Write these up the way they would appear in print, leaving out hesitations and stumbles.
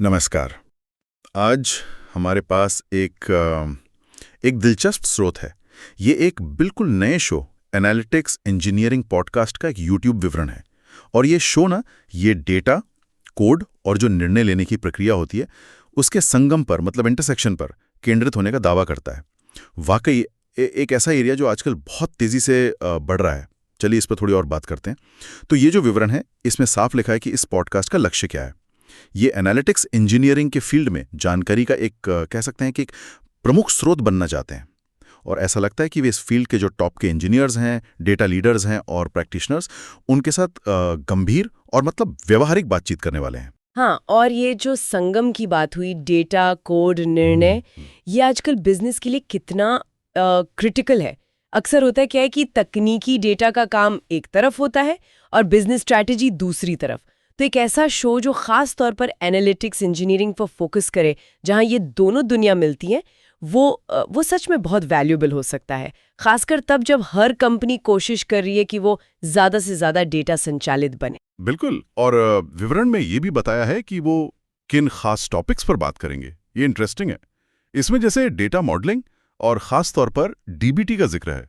नमस्कार। आज हमारे पास एक दिलचस्प स्रोत है। ये एक बिल्कुल नए शो एनालिटिक्स इंजीनियरिंग पॉडकास्ट का एक यूट्यूब विवरण है। और ये शो ना ये डेटा, कोड और जो निर्णय लेने की प्रक्रिया होती है उसके संगम पर मतलब इंटरसेक्शन पर केंद्रित होने का दावा करता है। वाकई एक ऐसा एरिया जो आजकल बहुत तेजी से बढ़ रहा है। चलिए इस पर थोड़ी और बात करते हैं। तो ये जो विवरण है इसमें साफ लिखा है कि इस पॉडकास्ट का लक्ष्य क्या है। ये एनालिटिक्स इंजीनियरिंग के फील्ड में जानकारी का कह सकते हैं कि एक प्रमुख स्रोत बनना चाहते हैं। और ऐसा लगता है कि वे इस फील्ड के जो टॉप के इंजीनियर्स हैं, डेटा लीडर्स हैं और प्रैक्टिशनर्स उनके साथ गंभीर और मतलब व्यवहारिक बातचीत करने वाले हैं। हाँ, और ये जो संगम की बात हुई, डेटा, कोड, निर्णय, ये आजकल बिजनेस के लिए कितना क्रिटिकल है। अक्सर होता है क्या है कि तकनीकी डेटा का काम एक तरफ होता है और बिजनेस स्ट्रैटेजी दूसरी तरफ। तो एक ऐसा शो जो खास तौर पर एनालिटिक्स इंजीनियरिंग पर फोकस करे, जहां ये दोनों दुनिया मिलती हैं, वो सच में बहुत वैल्यूएबल हो सकता है। खासकर तब जब हर कंपनी कोशिश कर रही है कि वो ज्यादा से ज्यादा डेटा संचालित बने। बिल्कुल। और विवरण में ये भी बताया है कि वो किन खास टॉपिक्स पर बात करेंगे। ये इंटरेस्टिंग है। इसमें जैसे डेटा मॉडलिंग और खास तौर पर डीबीटी का जिक्र है।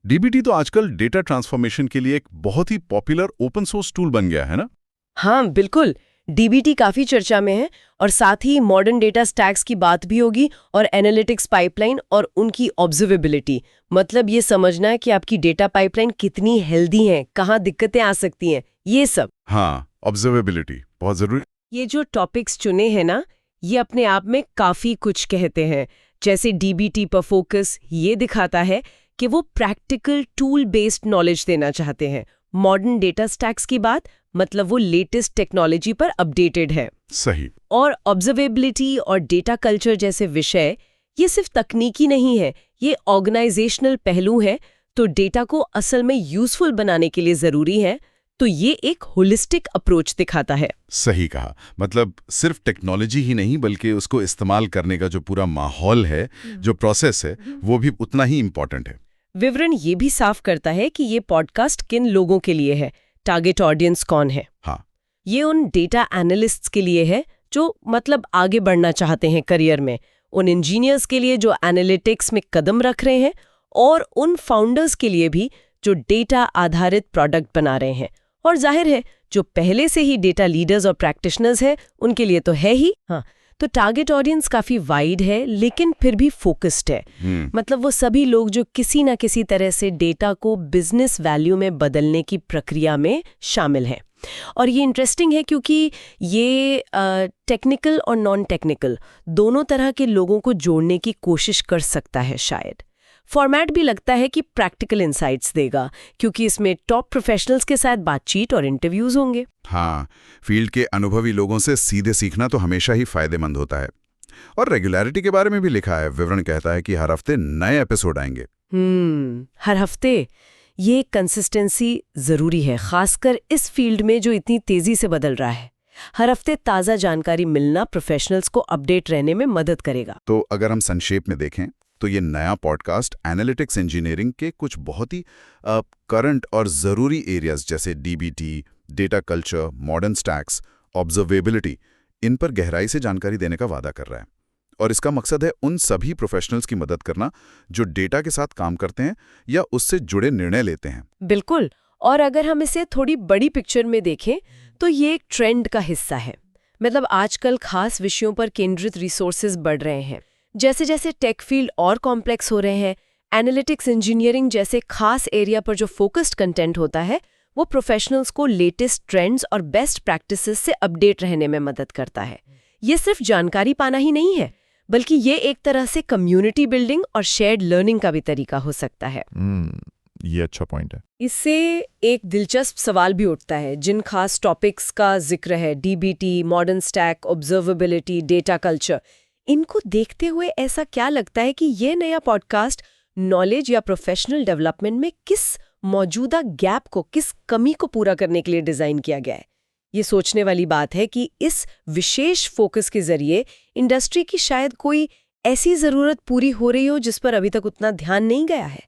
डीबीटी तो आजकल डेटा ट्रांसफॉर्मेशन के लिए एक बहुत ही पॉपुलर ओपन सोर्स टूल बन गया है ना। हाँ बिल्कुल, डीबीटी काफी चर्चा में है और साथ ही मॉडर्न डेटा स्टैक्स की बात भी होगी और एनालिटिक्स पाइपलाइन और उनकी ऑब्जर्वेबिलिटी, मतलब ये समझना है कि आपकी डेटा पाइपलाइन कितनी हेल्दी है, कहाँ दिक्कतें आ सकती हैं, ये सब। हाँ, ऑब्जर्वेबिलिटी बहुत जरूरी। ये जो टॉपिक्स चुने हैं ना, ये अपने आप में काफी कुछ कहते हैं। जैसे डीबीटी पर फोकस ये दिखाता है कि वो प्रैक्टिकल टूल बेस्ड नॉलेज देना चाहते हैं। मॉडर्न डेटा स्टैक्स की बात, मतलब वो लेटेस्ट टेक्नोलॉजी पर अपडेटेड है। सही। और ऑब्जर्वेबिलिटी और डेटा कल्चर जैसे विषय, ये सिर्फ तकनीकी नहीं है, ये ऑर्गेनाइजेशनल पहलू है। तो डेटा को असल में यूजफुल बनाने के लिए जरूरी है। तो ये एक होलिस्टिक अप्रोच दिखाता है। सही कहा। मतलब सिर्फ टेक्नोलॉजी ही नहीं बल्कि उसको इस्तेमाल करने का जो पूरा माहौल है, जो प्रोसेस है, वो भी उतना ही इम्पोर्टेंट है। विवरण ये भी साफ करता है कि ये पॉडकास्ट किन लोगों के लिए है, टारगेट ऑडियंस कौन है। हाँ, ये उन डेटा एनालिस्ट्स के लिए है जो मतलब आगे बढ़ना चाहते हैं करियर में, उन इंजीनियर्स के लिए जो एनालिटिक्स में कदम रख रहे हैं, और उन फाउंडर्स के लिए भी जो डेटा आधारित प्रोडक्ट बना रहे हैं, और जाहिर है जो पहले से ही डेटा लीडर्स और प्रैक्टिशनर्स हैं उनके लिए तो है ही। हाँ, तो टारगेट ऑडियंस काफी वाइड है लेकिन फिर भी फोकस्ड है। मतलब वो सभी लोग जो किसी ना किसी तरह से डेटा को बिजनेस वैल्यू में बदलने की प्रक्रिया में शामिल हैं। और ये इंटरेस्टिंग है क्योंकि ये टेक्निकल और नॉन टेक्निकल दोनों तरह के लोगों को जोड़ने की कोशिश कर सकता है। शायद फॉर्मेट भी लगता है कि प्रैक्टिकल इंसाइट्स देगा, क्योंकि इसमें टॉप प्रोफेशनल्स के साथ बातचीत और इंटरव्यूज होंगे। हाँ, फील्ड के अनुभवी लोगों से सीधे सीखना तो हमेशा ही फायदेमंद होता है। और रेगुलरिटी के बारे में भी लिखा है। विवरण कहता है कि हर हफ्ते नए एपिसोड आएंगे। हर हफ्ते ये कंसिस्टेंसी जरूरी है, खासकर इस फील्ड में जो इतनी तेजी से बदल रहा है। हर हफ्ते ताज़ा जानकारी मिलना प्रोफेशनल्स को अपडेट रहने में मदद करेगा। तो अगर हम संक्षेप में देखें तो ये नया पॉडकास्ट एनालिटिक्स इंजीनियरिंग के कुछ बहुत ही करंट और ज़रूरी एरियाज जैसे DBT, data culture, modern stacks, observability, इन पर गहराई से जानकारी देने का वादा कर रहा है। और इसका मकसद है उन सभी प्रोफेशनल्स की मदद करना जो डेटा के साथ काम करते हैं या उससे जुड़े निर्णय लेते हैं। बिल्कुल। और अगर हम इसे थोड़ी बड़ी पिक्चर में देखें तो ये एक ट्रेंड का हिस्सा है। मतलब आजकल खास विषयों पर केंद्रित रिसोर्सेज बढ़ रहे हैं। जैसे जैसे टेक फील्ड और कॉम्प्लेक्स हो रहे हैं, एनालिटिक्स इंजीनियरिंग जैसे खास एरिया पर जो फोकस्ड कंटेंट होता है, वो प्रोफेशनल्स को लेटेस्ट ट्रेंड्स और बेस्ट प्रैक्टिसेस से अपडेट रहने में मदद करता है। ये सिर्फ जानकारी पाना ही नहीं है, बल्कि ये एक तरह से कम्युनिटी बिल्डिंग और शेयर्ड लर्निंग का भी तरीका हो सकता है। ये अच्छा पॉइंट है। इससे एक दिलचस्प सवाल भी उठता है। जिन खास टॉपिक्स का जिक्र है, DBT, modern stack, observability, data culture, इनको देखते हुए ऐसा क्या लगता है कि ये नया पॉडकास्ट नॉलेज या प्रोफेशनल डेवलपमेंट में किस मौजूदा गैप को, किस कमी को पूरा करने के लिए डिजाइन किया गया है? ये सोचने वाली बात है कि इस विशेष फोकस के जरिए इंडस्ट्री की शायद कोई ऐसी जरूरत पूरी हो रही हो जिस पर अभी तक उतना ध्यान नहीं गया है।